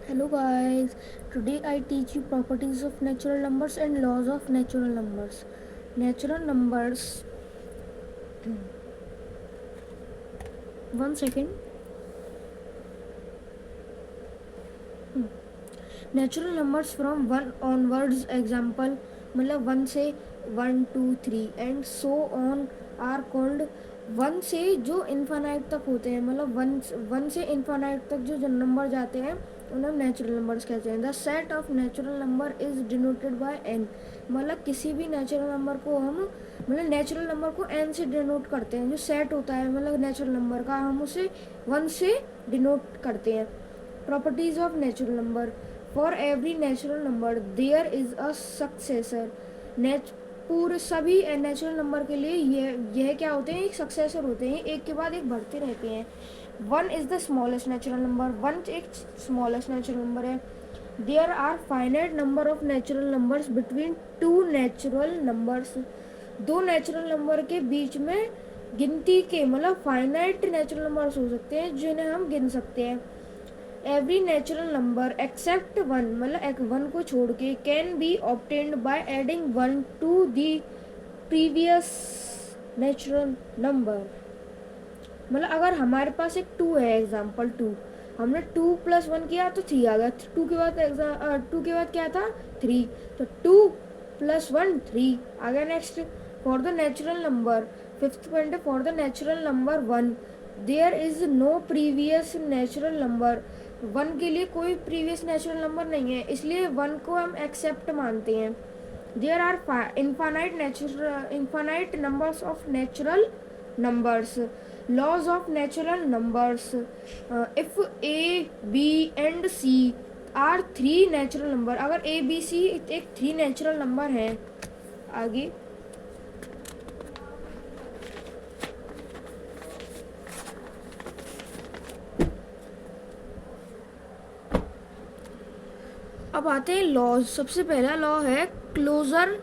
Hello guys, today I teach you properties of natural numbers and laws of natural numbers. Natural numbers, one second. Natural numbers from 1 onwards, example मतलब 1 से 1 2 3 and so on are called 1 से जो infinite तक होते हैं, मतलब 1 से infinite तक जो नंबर जाते हैं उन्हें नेचुरल नंबर्स कहते हैं. The set of natural number is denoted by N. मतलब किसी भी नेचुरल नंबर को हम मतलब नेचुरल नंबर को एन से डिनोट करते हैं. जो सेट होता है मतलब नेचुरल नंबर का, हम उसे 1 से डिनोट करते हैं. Properties of natural number. For every natural number there is a successor. पूरे सभी नेचुरल नंबर के लिए यह क्या होते हैं, एक सक्सेसर होते हैं, एक के बाद एक बढ़ते रहते हैं. 1 is the smallest natural number. 1 एक स्मॉलेस्ट नेचुरल नंबर है. There are finite number of natural numbers between two natural numbers. दो नेचुरल नंबर के बीच में गिनती के मतलब फाइनाइट नेचुरल नंबर्स हो सकते हैं जिन्हें हम गिन सकते हैं. एवरी नेचुरल नंबर एक्सेप्ट 1 मतलब 1 को छोड़ के can be obtained by adding 1 to the previous natural number. मतलब अगर हमारे पास एक 2 है, एग्जाम्पल 2, हमने 2 + 1 किया तो 3 आ गया. 2 के बाद क्या था, 3, तो 2 + 1 3 आ गया. Next for the natural number, fifth point है for the natural number 1 there is no previous natural number. 1 के लिए कोई प्रीवियस नेचुरल नंबर नहीं है, इसलिए 1 को हम एक्सेप्ट मानते हैं. There are infinite numbers of natural numbers. Laws of natural numbers. If A, B and C are 3 natural number, अगर A, B, C एक 3 natural number है. आगे अब आते हैं लॉज. सबसे पहला लॉ है क्लोजर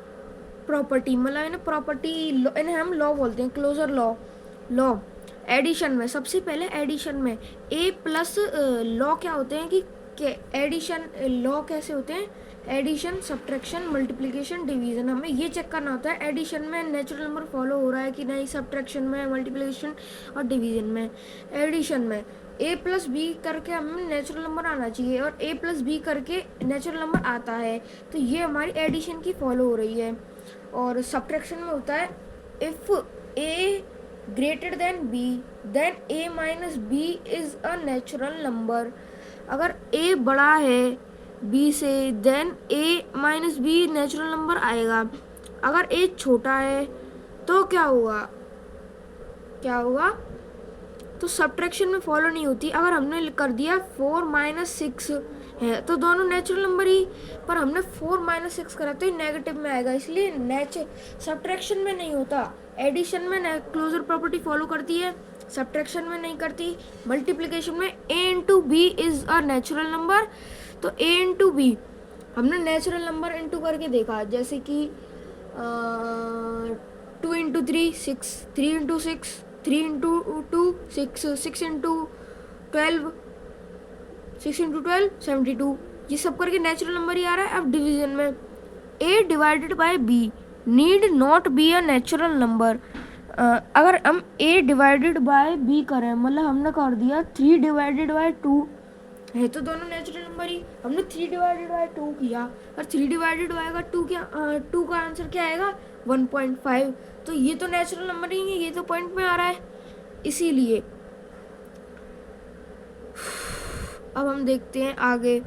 प्रॉपर्टी. मतलब इन्हें प्रॉपर्टी इन्हें हम लॉ बोलते हैं. क्लोजर लॉ एडिशन में. सबसे पहले एडिशन में ए प्लस लॉ क्या होते हैं कि एडिशन लॉ कैसे होते हैं, एडिशन, सब्ट्रैक्शन, मल्टीप्लिकेशन, डिवीजन. हमें ये चेक करना होता है एडिशन में नेचुरल नंबर फॉलो हो रहा है कि नहीं, सब्ट्रैक्शन में, मल्टीप्लिकेशन और डिवीजन में. एडिशन में a + b करके हमें नेचुरल नंबर आना चाहिए और a + b करके नेचुरल नंबर आता है, तो ये हमारी एडिशन की फॉलो हो रही है. और सब्ट्रैक्शन में होता है if a greater than b then a - b is a natural number. अगर a बड़ा है b से then a - b natural number आएगा. अगर a छोटा है तो क्या होगा, तो सब्ट्रैक्शन में फॉलो नहीं होती. अगर हमने कर दिया 4 - 6 है तो दोनों नेचुरल नंबर ही, पर हमने 4 - 6 करा तो ये नेगेटिव में आएगा, इसलिए सब्ट्रैक्शन में नहीं होता. एडिशन में क्लोजर प्रॉपर्टी फॉलो करती है, सब्ट्रैक्शन में नहीं करती. मल्टीप्लिकेशन में a × b is a natural number, तो a × b हमने नेचुरल नंबर इंटू करके देखा, जैसे कि 2 × 3 6, 3 × 6 3 × 2 6, 6 × 12 72, ये सब करके नेचुरल नंबर ही आ रहा है. अब डिवीजन में a divided by b need not be a natural number. अगर हम a डिवाइडेड बाय b करें, मतलब हमने कर दिया 3 डिवाइडेड बाय 2 है तो दोनों नेचुरल नंबर ही. हमने 3 डिवाइडेड बाय 2 किया और 3 डिवाइडेड बाय 2 का आंसर क्या आएगा, 1.5. तो ये तो नेचुरल नंबर ही है, ये तो पॉइंट में आ रहा है, इसीलिए. अब हम देखते हैं आगे.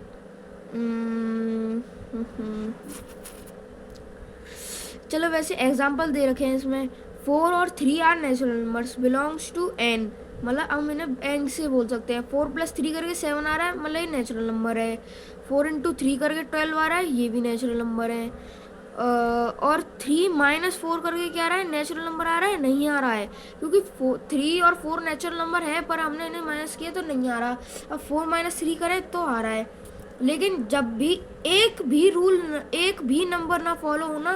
चलो वैसे एग्जाम्पल दे रखे हैं इसमें. 4 और 3 are natural numbers belongs to n. मतलब हम इन्हें n से बोल सकते हैं. 4 + 3 करके 7 आ रहा है, मतलब ये नेचुरल नंबर है. 4 × 3 करके 12 आ रहा है, ये भी नेचुरल नंबर है. और 3 - 4 करके क्या आ रहा है, नेचुरल नंबर आ रहा है, नहीं आ रहा है, क्योंकि 3 और 4 नेचुरल नंबर है पर हमने इन्हें माइनस किया तो नहीं आ रहा. अब 4 - 3 करें तो आ रहा है. लेकिन जब भी एक भी नंबर ना फॉलो होना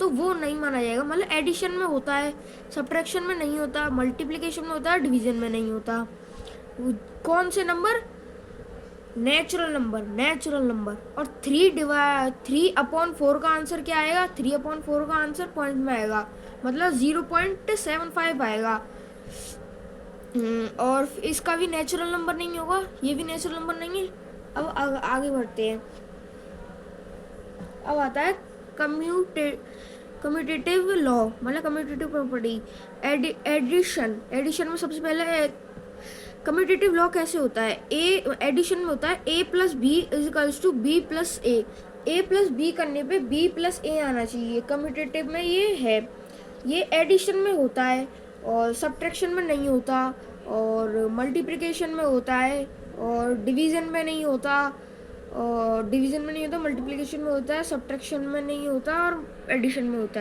तो वो नहीं माना जाएगा. मतलब एडिशन में होता है, सब्ट्रैक्शन में नहीं होता, मल्टीप्लिकेशन में होता है, डिवीजन में नहीं होता. कौन से नंबर, नेचुरल नंबर। और 3/4 का आंसर क्या आएगा? 3/4 का आंसर पॉइंट में आएगा, मतलब 0.75 आएगा। और इसका भी नेचुरल नंबर नहीं होगा, ये भी नेचुरल नंबर नहीं है। अब आगे बढ़ते हैं। अब आता है कम्यूटेटिव लॉ, मतलब कम्यूटेटिव प्रॉपर्टी। एडिशन में सबसे पहले कम्यूटेटिव लॉ कैसे होता है? एडिशन में होता है A+B=B+A। A+B करने पे B+A आना चाहिए, कम्यूटेटिव में ये है। ये एडिशन में होता है और सब्ट्रैक्शन में नहीं होता, और मल्टीप्लिकेशन में होता है, और डिवीज़न में नहीं होता, मल्टीप्लिकेशन में होता है, सब्ट्रैक्शन में नहीं होता, और एडिशन में होता है।